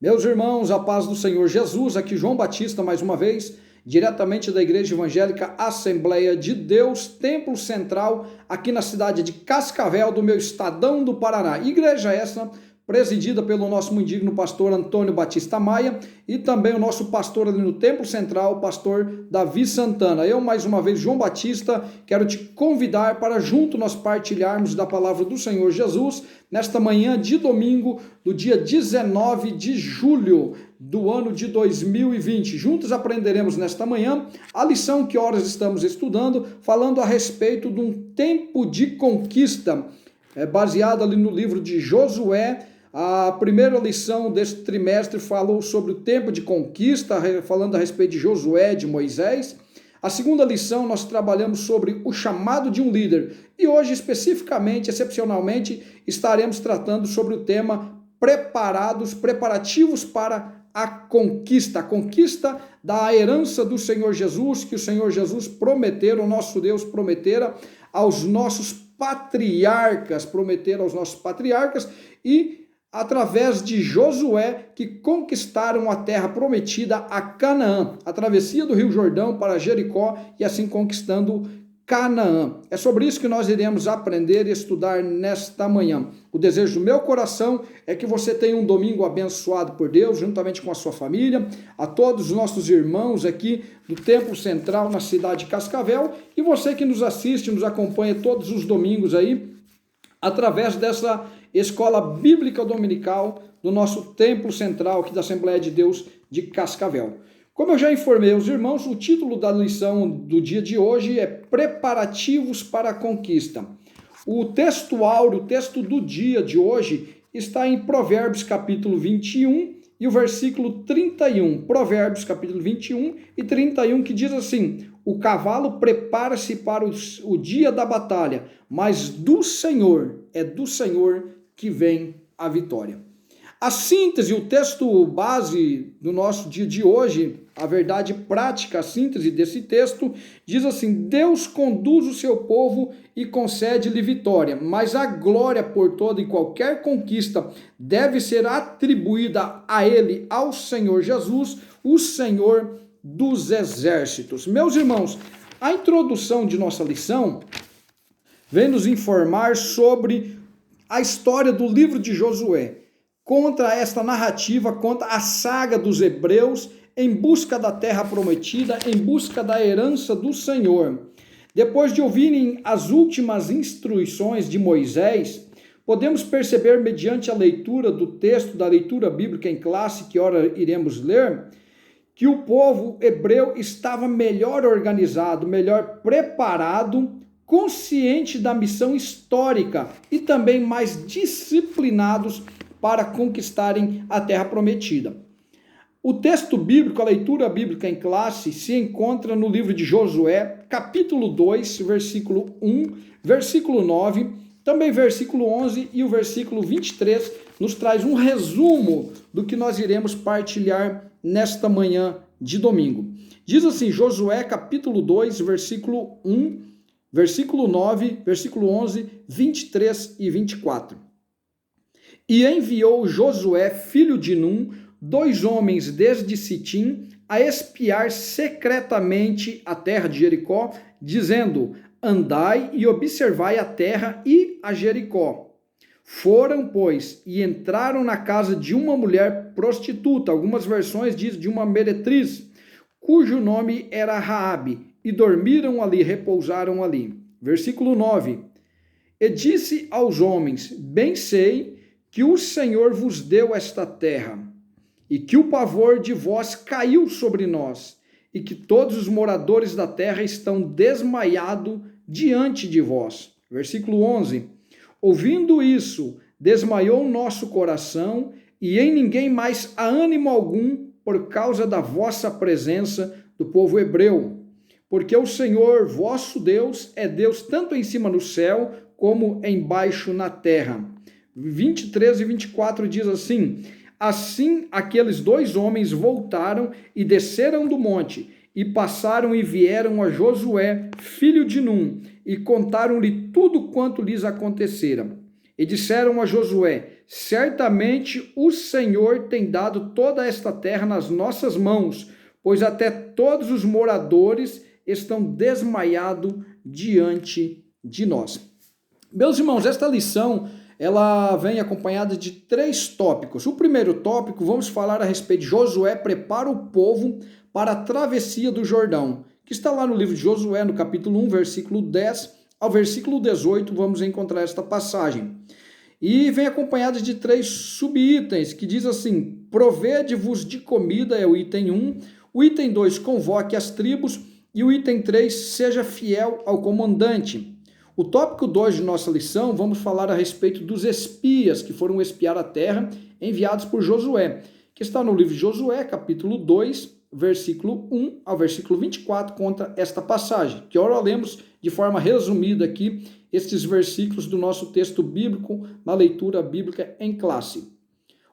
Meus irmãos, a paz do Senhor Jesus, aqui João Batista mais uma vez, diretamente da Igreja Evangélica Assembleia de Deus, Templo Central, aqui na cidade de Cascavel, do meu estadão do Paraná. Igreja essa presidida pelo nosso muito digno pastor Antônio Batista Maia e também o nosso pastor ali no Templo Central, o pastor Davi Santana. Eu, mais uma vez, João Batista, quero te convidar para junto nós partilharmos da palavra do Senhor Jesus nesta manhã de domingo, do dia 19 de julho do ano de 2020. Juntos aprenderemos nesta manhã a lição que horas estamos estudando, falando a respeito de um tempo de conquista, baseado ali no livro de Josué. A primeira lição deste trimestre falou sobre o tempo de conquista, falando a respeito de Josué, de Moisés. A segunda lição nós trabalhamos sobre o chamado de um líder. E hoje, especificamente, excepcionalmente, estaremos tratando sobre o tema preparativos para a conquista da herança do Senhor Jesus, que o Senhor Jesus prometera, o nosso Deus prometera aos nossos patriarcas, e através de Josué, que conquistaram a terra prometida a Canaã, a travessia do Rio Jordão para Jericó e assim conquistando Canaã. É sobre isso que nós iremos aprender e estudar nesta manhã. O desejo do meu coração é que você tenha um domingo abençoado por Deus, juntamente com a sua família, a todos os nossos irmãos aqui do Templo Central na cidade de Cascavel e você que nos assiste, nos acompanha todos os domingos aí, através dessa Escola Bíblica Dominical do nosso Templo Central aqui da Assembleia de Deus de Cascavel. Como eu já informei aos irmãos, o título da lição do dia de hoje é Preparativos para a Conquista. O texto áureo, o texto do dia de hoje, está em Provérbios capítulo 21 e o versículo 31. Provérbios capítulo 21 e 31, que diz assim: o cavalo prepara-se para o dia da batalha, mas do Senhor que vem a vitória. A síntese, o texto base do nosso dia de hoje, a verdade prática, a síntese desse texto, diz assim: Deus conduz o seu povo e concede-lhe vitória, mas a glória por toda e qualquer conquista deve ser atribuída a ele, ao Senhor Jesus, o Senhor dos exércitos. Meus irmãos, a introdução de nossa lição vem nos informar sobre a história do livro de Josué. Contra esta narrativa, conta a saga dos hebreus em busca da terra prometida, em busca da herança do Senhor. Depois de ouvirem as últimas instruções de Moisés, podemos perceber, mediante a leitura do texto, da leitura bíblica em classe, que ora iremos ler, que o povo hebreu estava melhor organizado, melhor preparado, consciente da missão histórica e também mais disciplinados para conquistarem a terra prometida. O texto bíblico, a leitura bíblica em classe, se encontra no livro de Josué, capítulo 2, versículo 1, versículo 9, também versículo 11 e o versículo 23, nos traz um resumo do que nós iremos partilhar nesta manhã de domingo. Diz assim, Josué capítulo 2, versículo 1, versículo 9, versículo 11, 23 e 24. E enviou Josué, filho de Num, 2 homens desde Sitim, a espiar secretamente a terra de Jericó, dizendo: andai e observai a terra e a Jericó. Foram, pois, e entraram na casa de uma mulher prostituta, algumas versões dizem de uma meretriz, cujo nome era Raabe, e dormiram ali, repousaram ali. Versículo 9. E disse aos homens: bem sei que o Senhor vos deu esta terra, e que o pavor de vós caiu sobre nós, e que todos os moradores da terra estão desmaiados diante de vós. Versículo 11. Ouvindo isso, desmaiou nosso coração, e em ninguém mais há ânimo algum por causa da vossa presença do povo hebreu. Porque o Senhor, vosso Deus, é Deus tanto em cima no céu, como embaixo na terra. 23 e 24 diz assim: assim aqueles 2 homens voltaram e desceram do monte, e passaram e vieram a Josué, filho de Num, e contaram-lhe tudo quanto lhes acontecera. E disseram a Josué: certamente o Senhor tem dado toda esta terra nas nossas mãos, pois até todos os moradores estão desmaiados diante de nós. Meus irmãos, esta lição ela vem acompanhada de 3 tópicos. O primeiro tópico, vamos falar a respeito de Josué prepara o povo para a travessia do Jordão, que está lá no livro de Josué, no capítulo 1, versículo 10 ao versículo 18, vamos encontrar esta passagem. E vem acompanhada de 3 subitens, que diz assim: provede-vos de comida, é o item 1, o item 2, convoque as tribos, e o item 3, seja fiel ao comandante. O tópico 2 de nossa lição, vamos falar a respeito dos espias que foram espiar a terra, enviados por Josué, que está no livro de Josué, capítulo 2, versículo 1 ao versículo 24, contra esta passagem, que ora lemos de forma resumida aqui estes versículos do nosso texto bíblico, na leitura bíblica em classe.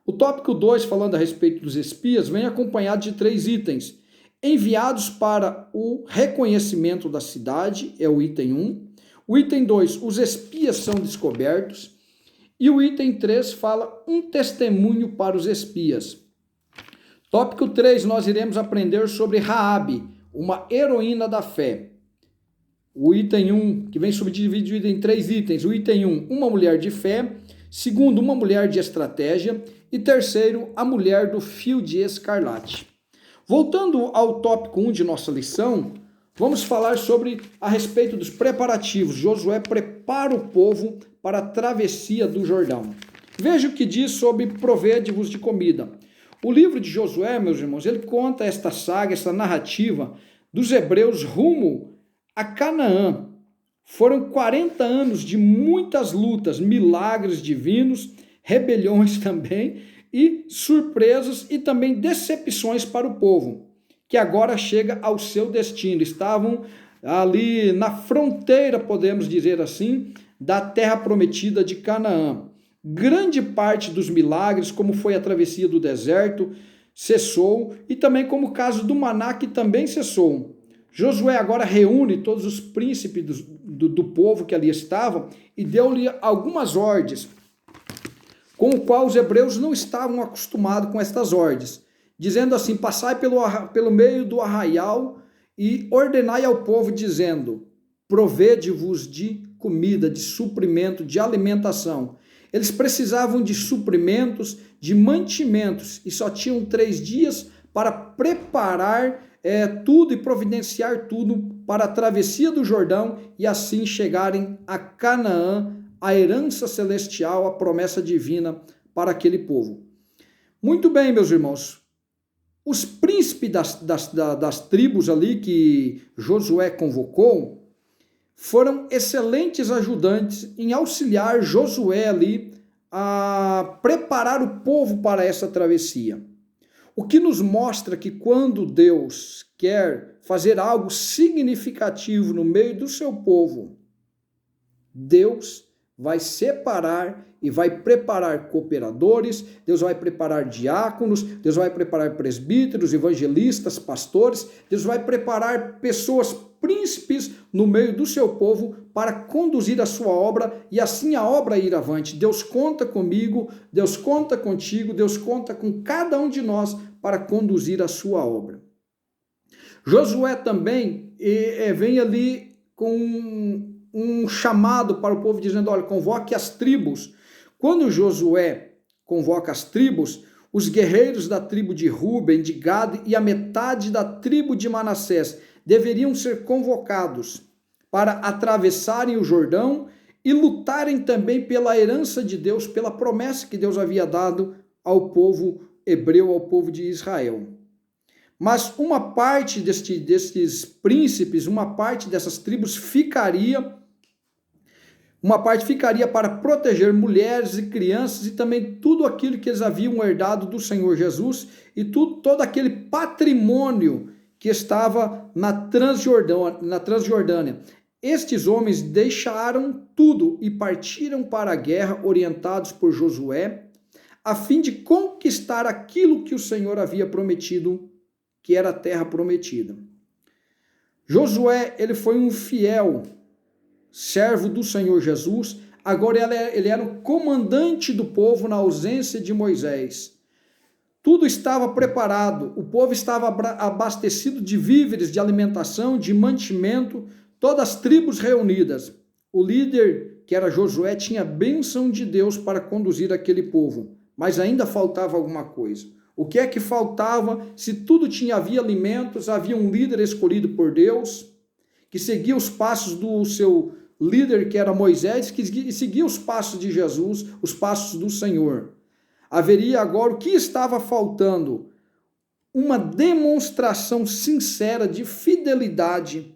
O tópico 2, falando a respeito dos espias, vem acompanhado de 3 itens. Enviados para o reconhecimento da cidade, é o item 1. O item 2, os espias são descobertos. E o item 3 fala um testemunho para os espias. Tópico 3, nós iremos aprender sobre Raabe, uma heroína da fé. O item 1, que vem subdividido em 3 itens. O item 1, uma mulher de fé. Segundo, uma mulher de estratégia. E terceiro, a mulher do fio de escarlate. Voltando ao tópico 1 de nossa lição, vamos falar sobre a respeito dos preparativos. Josué prepara o povo para a travessia do Jordão. Veja o que diz sobre provede-vos de comida. O livro de Josué, meus irmãos, ele conta esta saga, essa narrativa dos hebreus rumo a Canaã. Foram 40 anos de muitas lutas, milagres divinos, rebeliões também, e surpresas e também decepções para o povo, que agora chega ao seu destino. Estavam ali na fronteira, podemos dizer assim, da terra prometida de Canaã. Grande parte dos milagres, como foi a travessia do deserto, cessou, e também como o caso do maná, que também cessou. Josué agora reúne todos os príncipes do povo que ali estavam e deu-lhe algumas ordens, com o qual os hebreus não estavam acostumados com estas ordens, dizendo assim: passai pelo meio do arraial e ordenai ao povo, dizendo: provede-vos de comida, de suprimento, de alimentação. Eles precisavam de suprimentos, de mantimentos, e só tinham 3 dias para preparar tudo e providenciar tudo para a travessia do Jordão e assim chegarem a Canaã, a herança celestial, a promessa divina para aquele povo. Muito bem, meus irmãos, os príncipes das tribos ali que Josué convocou foram excelentes ajudantes em auxiliar Josué ali a preparar o povo para essa travessia. O que nos mostra que quando Deus quer fazer algo significativo no meio do seu povo, Deus vai separar e vai preparar cooperadores, Deus vai preparar diáconos, Deus vai preparar presbíteros, evangelistas, pastores, Deus vai preparar pessoas, príncipes no meio do seu povo para conduzir a sua obra e assim a obra ir avante. Deus conta comigo, Deus conta contigo, Deus conta com cada um de nós para conduzir a sua obra. Josué também vem ali com um chamado para o povo dizendo: olha, convoque as tribos. Quando Josué convoca as tribos, os guerreiros da tribo de Ruben, de Gad e a metade da tribo de Manassés deveriam ser convocados para atravessarem o Jordão e lutarem também pela herança de Deus, pela promessa que Deus havia dado ao povo hebreu, ao povo de Israel. Mas uma parte destes príncipes, uma parte dessas tribos ficaria para proteger mulheres e crianças e também tudo aquilo que eles haviam herdado do Senhor Jesus e todo aquele patrimônio que estava na Transjordânia. Estes homens deixaram tudo e partiram para a guerra, orientados por Josué, a fim de conquistar aquilo que o Senhor havia prometido, que era a terra prometida. Josué, ele foi um fiel servo do Senhor Jesus, agora ele era o comandante do povo na ausência de Moisés. Tudo estava preparado, o povo estava abastecido de víveres, de alimentação, de mantimento, todas as tribos reunidas. O líder, que era Josué, tinha a bênção de Deus para conduzir aquele povo, mas ainda faltava alguma coisa. O que é que faltava? Se tudo havia alimentos, havia um líder escolhido por Deus, que seguia os passos do seu líder, que era Moisés, que seguia os passos de Jesus, os passos do Senhor. Haveria agora o que estava faltando? Uma demonstração sincera de fidelidade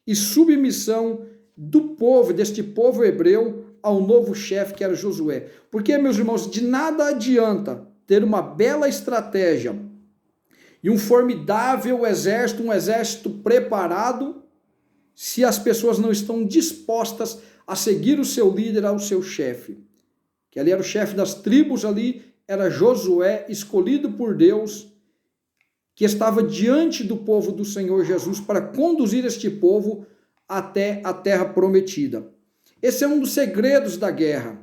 e submissão do povo, deste povo hebreu, ao novo chefe que era Josué. Porque, meus irmãos, de nada adianta ter uma bela estratégia e um formidável exército, um exército preparado, se as pessoas não estão dispostas a seguir o seu líder, ao seu chefe. Que ali era o chefe das tribos, ali era Josué, escolhido por Deus, que estava diante do povo do Senhor Jesus para conduzir este povo até a terra prometida. Esse é um dos segredos da guerra.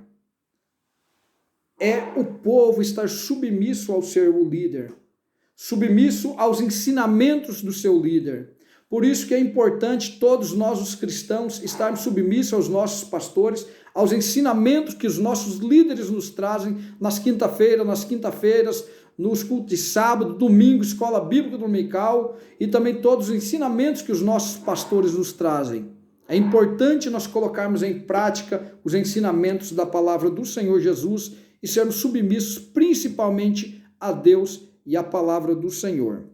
É o povo estar submisso ao seu líder, submisso aos ensinamentos do seu líder. Por isso que é importante todos nós, os cristãos, estarmos submissos aos nossos pastores, aos ensinamentos que os nossos líderes nos trazem nas quinta-feiras, nos cultos de sábado, domingo, escola bíblica dominical e também todos os ensinamentos que os nossos pastores nos trazem. É importante nós colocarmos em prática os ensinamentos da palavra do Senhor Jesus e sermos submissos principalmente a Deus e à palavra do Senhor.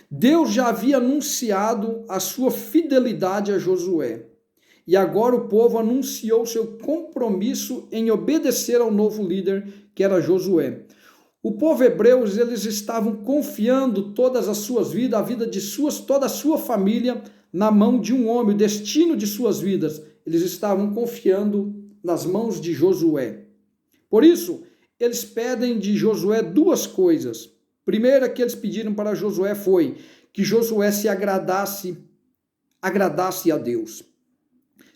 Deus já havia anunciado a sua fidelidade a Josué. E agora o povo anunciou seu compromisso em obedecer ao novo líder, que era Josué. O povo hebreu, eles estavam confiando todas as suas vidas, a vida de toda a sua família, na mão de um homem, o destino de suas vidas. Eles estavam confiando nas mãos de Josué. Por isso, eles pedem de Josué duas coisas. Primeira que eles pediram para Josué foi que Josué se agradasse a Deus.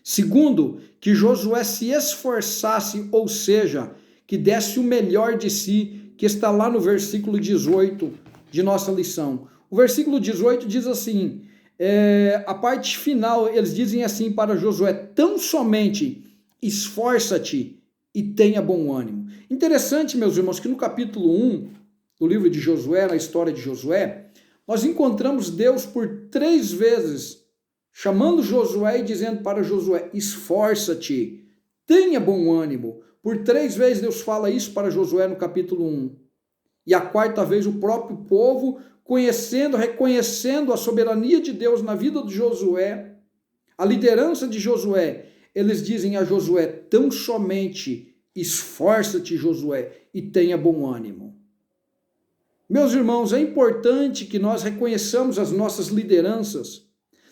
Segundo, que Josué se esforçasse, ou seja, que desse o melhor de si, que está lá no versículo 18 de nossa lição. O versículo 18 diz assim, a parte final, eles dizem assim para Josué, tão somente esforça-te e tenha bom ânimo. Interessante, meus irmãos, que no capítulo 1 do livro de Josué, na história de Josué, nós encontramos Deus por 3 vezes chamando Josué e dizendo para Josué, esforça-te, tenha bom ânimo. Por 3 vezes Deus fala isso para Josué no capítulo 1. E a 4ª vez o próprio povo, reconhecendo a soberania de Deus na vida de Josué, a liderança de Josué, eles dizem a Josué, tão somente esforça-te, Josué, e tenha bom ânimo. Meus irmãos, é importante que nós reconheçamos as nossas lideranças,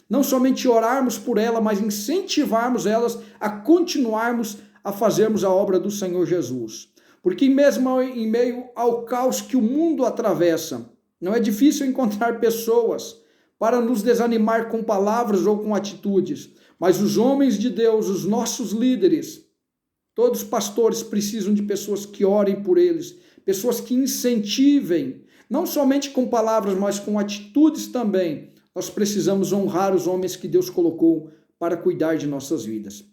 não somente orarmos por elas, mas incentivarmos elas a continuarmos a fazermos a obra do Senhor Jesus. Porque mesmo em meio ao caos que o mundo atravessa, não é difícil encontrar pessoas para nos desanimar com palavras ou com atitudes, mas os homens de Deus, os nossos líderes, todos os pastores precisam de pessoas que orem por eles, pessoas que incentivem, não somente com palavras, mas com atitudes também. Nós precisamos honrar os homens que Deus colocou para cuidar de nossas vidas.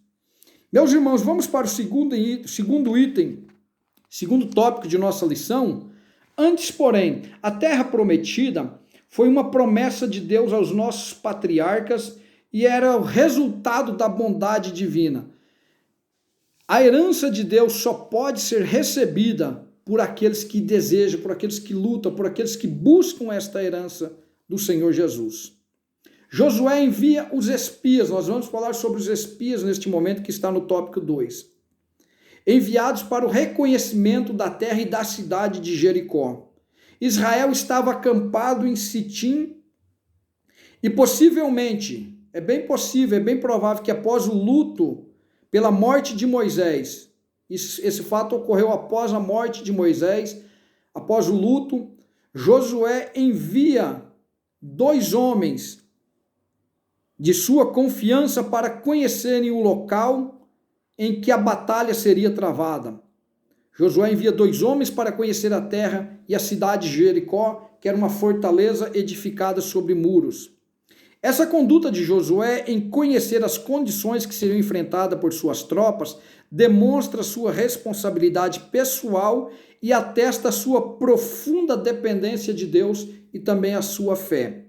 Meus irmãos, vamos para o segundo item, segundo tópico de nossa lição. Antes, porém, a terra prometida foi uma promessa de Deus aos nossos patriarcas e era o resultado da bondade divina. A herança de Deus só pode ser recebida por aqueles que desejam, por aqueles que lutam, por aqueles que buscam esta herança do Senhor Jesus. Josué envia os espias, nós vamos falar sobre os espias neste momento que está no tópico 2, enviados para o reconhecimento da terra e da cidade de Jericó. Israel estava acampado em Sitim e possivelmente, é bem possível, é bem provável que após o luto pela morte de Moisés, esse fato ocorreu após a morte de Moisés, após o luto, Josué envia 2 homens de sua confiança para conhecerem o local em que a batalha seria travada. Josué envia 2 homens para conhecer a terra e a cidade de Jericó, que era uma fortaleza edificada sobre muros. Essa conduta de Josué em conhecer as condições que seriam enfrentadas por suas tropas demonstra sua responsabilidade pessoal e atesta a sua profunda dependência de Deus e também a sua fé.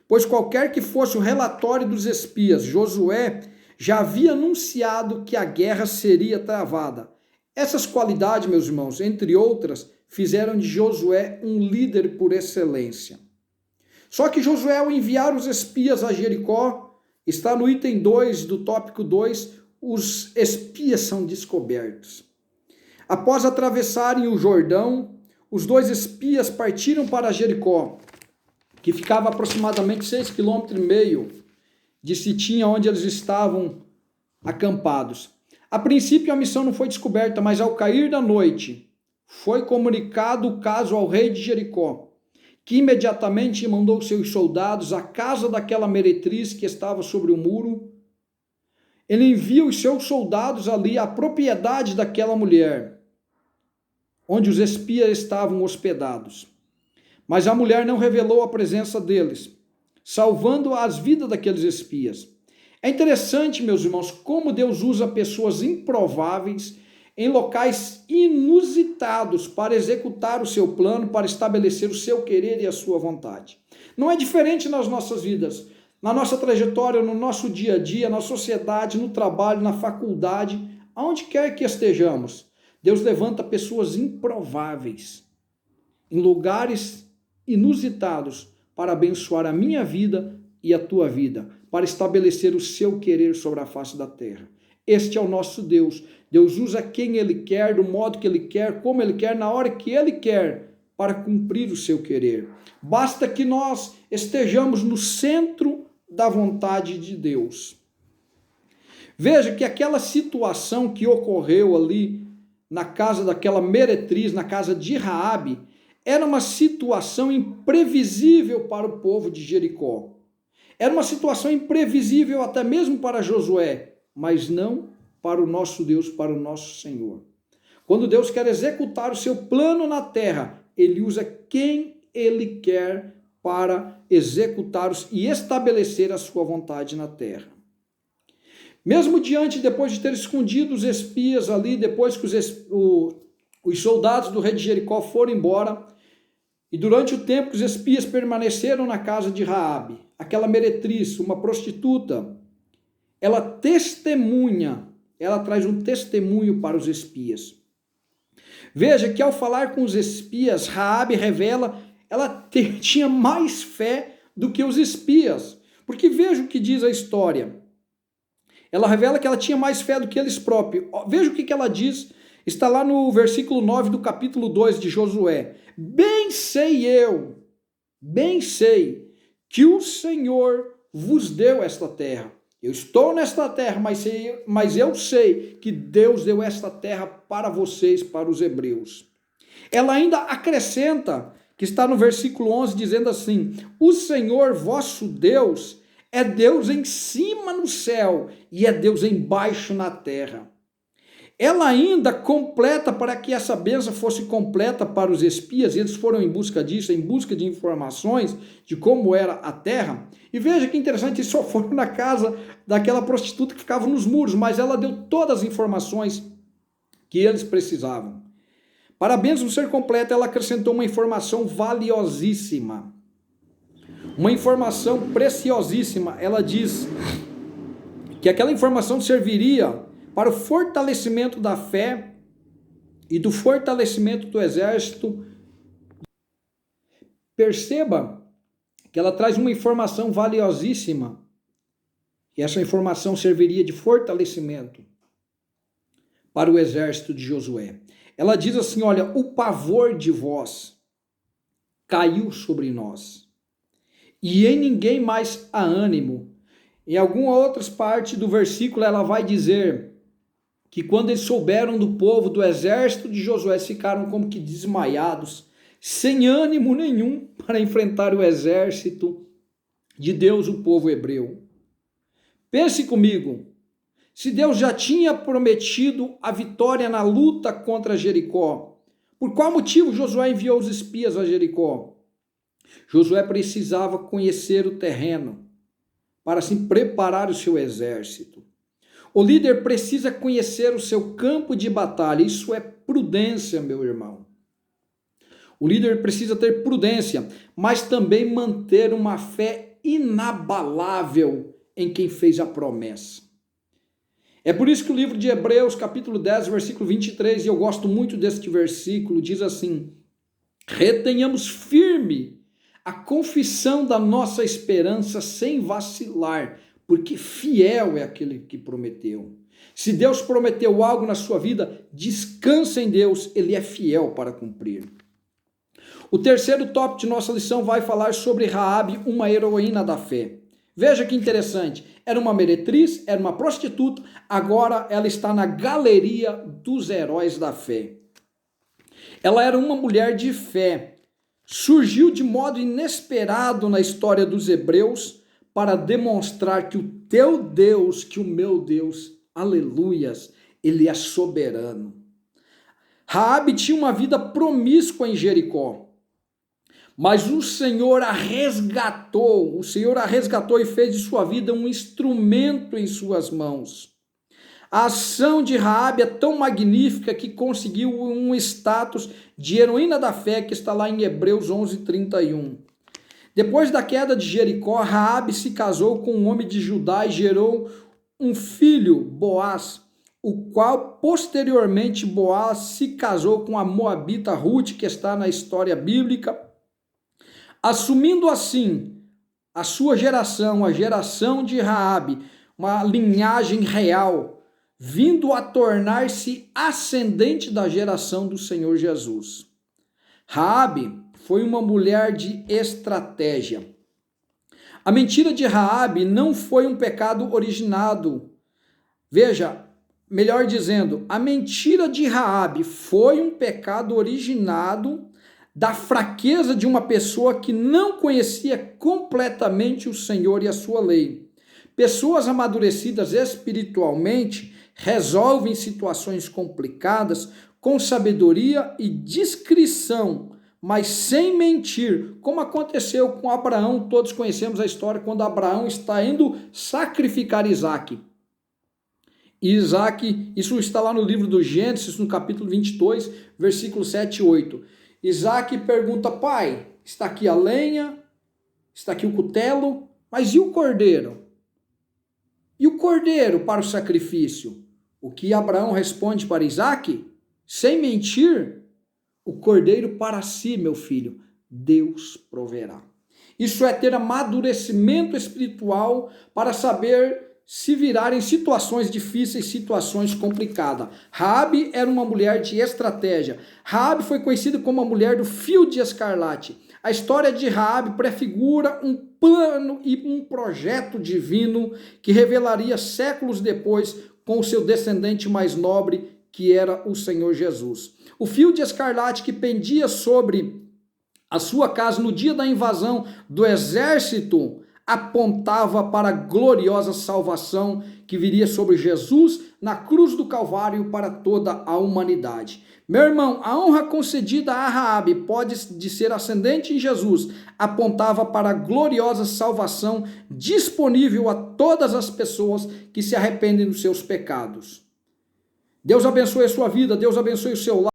Pois qualquer que fosse o relatório dos espias, Josué já havia anunciado que a guerra seria travada. Essas qualidades, meus irmãos, entre outras, fizeram de Josué um líder por excelência. Só que Josué, ao enviar os espias a Jericó, está no item 2 do tópico 2, os espias são descobertos. Após atravessarem o Jordão, os 2 espias partiram para Jericó, que ficava aproximadamente 6,5 km de Sitim, onde eles estavam acampados. A princípio a missão não foi descoberta, mas ao cair da noite foi comunicado o caso ao rei de Jericó, que imediatamente mandou seus soldados à casa daquela meretriz que estava sobre o muro. Ele envia os seus soldados ali à propriedade daquela mulher, onde os espias estavam hospedados. Mas a mulher não revelou a presença deles, salvando as vidas daqueles espias. É interessante, meus irmãos, como Deus usa pessoas improváveis em locais inusitados para executar o seu plano, para estabelecer o seu querer e a sua vontade. Não é diferente nas nossas vidas, na nossa trajetória, no nosso dia a dia, na sociedade, no trabalho, na faculdade, aonde quer que estejamos. Deus levanta pessoas improváveis, em lugares inusitados, para abençoar a minha vida e a tua vida, para estabelecer o seu querer sobre a face da terra. Este é o nosso Deus. Deus usa quem Ele quer, do modo que Ele quer, como Ele quer, na hora que Ele quer, para cumprir o seu querer. Basta que nós estejamos no centro da vontade de Deus. Veja que aquela situação que ocorreu ali na casa daquela meretriz, na casa de Raabe, era uma situação imprevisível para o povo de Jericó. Era uma situação imprevisível até mesmo para Josué, mas não para o nosso Deus, para o nosso Senhor. Quando Deus quer executar o seu plano na terra, Ele usa quem Ele quer para executar e estabelecer a sua vontade na terra. Mesmo depois de ter escondido os espias ali, depois que os soldados do rei de Jericó foram embora, e durante o tempo que os espias permaneceram na casa de Raabe, aquela meretriz, uma prostituta, ela testemunha, ela traz um testemunho para os espias. Veja que ao falar com os espias, Raabe revela, ela tinha mais fé do que os espias. Porque veja o que diz a história. Ela revela que ela tinha mais fé do que eles próprios. Veja o que ela diz, está lá no versículo 9 do capítulo 2 de Josué. Bem sei que o Senhor vos deu esta terra. Eu estou nesta terra, mas eu sei que Deus deu esta terra para vocês, para os hebreus. Ela ainda acrescenta, que está no versículo 11, dizendo assim: o Senhor vosso Deus é Deus em cima no céu e é Deus embaixo na terra. Ela ainda completa, para que essa bênção fosse completa para os espias, e eles foram em busca disso, em busca de informações de como era a terra. E veja que interessante, eles só foram na casa daquela prostituta que ficava nos muros, mas ela deu todas as informações que eles precisavam. Para a bênção ser completa, ela acrescentou uma informação valiosíssima, uma informação preciosíssima. Ela diz que aquela informação serviria para o fortalecimento da fé e do fortalecimento do exército. Perceba que ela traz uma informação valiosíssima, e essa informação serviria de fortalecimento para o exército de Josué. Ela diz assim: olha, o pavor de vós caiu sobre nós, e em ninguém mais há ânimo. Em algumas outras partes do versículo ela vai dizer que quando eles souberam do povo, do exército de Josué, ficaram como que desmaiados, sem ânimo nenhum para enfrentar o exército de Deus, o povo hebreu. Pense comigo, Se Deus já tinha prometido a vitória na luta contra Jericó, por qual motivo Josué enviou os espias a Jericó? Josué precisava conhecer o terreno para assim preparar o seu exército. O líder precisa conhecer o seu campo de batalha. Isso é prudência, meu irmão. O líder precisa ter prudência, mas também manter uma fé inabalável em quem fez a promessa. É por isso que o livro de Hebreus, capítulo 10, versículo 23, e eu gosto muito deste versículo, diz assim: retenhamos firme a confissão da nossa esperança sem vacilar, porque fiel é aquele que prometeu. Se Deus prometeu algo na sua vida, descansa em Deus, Ele é fiel para cumprir. O terceiro tópico de nossa lição vai falar sobre Raabe, uma heroína da fé. Veja que interessante, era uma meretriz, era uma prostituta, agora ela está na galeria dos heróis da fé. Ela era uma mulher de fé, surgiu de modo inesperado na história dos hebreus para demonstrar que o teu Deus, que o meu Deus, aleluias, Ele é soberano. Raabe tinha uma vida promíscua em Jericó. Mas o Senhor a resgatou e fez de sua vida um instrumento em suas mãos. A ação de Raabe é tão magnífica que conseguiu um status de heroína da fé que está lá em Hebreus 11:31. Depois da queda de Jericó, Raabe se casou com um homem de Judá e gerou um filho, Boaz, o qual posteriormente Boaz se casou com a moabita Ruth, que está na história bíblica, assumindo assim a sua geração, a geração de Raabe, uma linhagem real, vindo a tornar-se ascendente da geração do Senhor Jesus. Raabe foi uma mulher de estratégia. A mentira de Raabe não foi um pecado originado. Veja, melhor dizendo, a mentira de Raabe foi um pecado originado da fraqueza de uma pessoa que não conhecia completamente o Senhor e a sua lei. Pessoas amadurecidas espiritualmente resolvem situações complicadas com sabedoria e discrição, mas sem mentir, como aconteceu com Abraão. Todos conhecemos a história quando Abraão está indo sacrificar Isaque. Isso está lá no livro do Gênesis, no capítulo 22, versículos 7 e 8. Isaque pergunta: pai, está aqui a lenha, está aqui o cutelo, mas e o cordeiro? E o cordeiro para o sacrifício? O que Abraão responde para Isaque? Sem mentir, o cordeiro para si, meu filho, Deus proverá. Isso é ter amadurecimento espiritual para saber se virar em situações difíceis, situações complicadas. Raabe era uma mulher de estratégia. Raabe foi conhecida como a mulher do fio de escarlate. A história de Raabe prefigura um plano e um projeto divino que revelaria séculos depois com o seu descendente mais nobre, que era o Senhor Jesus. O fio de escarlate que pendia sobre a sua casa no dia da invasão do exército apontava para a gloriosa salvação que viria sobre Jesus na cruz do Calvário para toda a humanidade. Meu irmão, a honra concedida a Raabe, de ser ascendente em Jesus, apontava para a gloriosa salvação disponível a todas as pessoas que se arrependem dos seus pecados. Deus abençoe a sua vida, Deus abençoe o seu lar.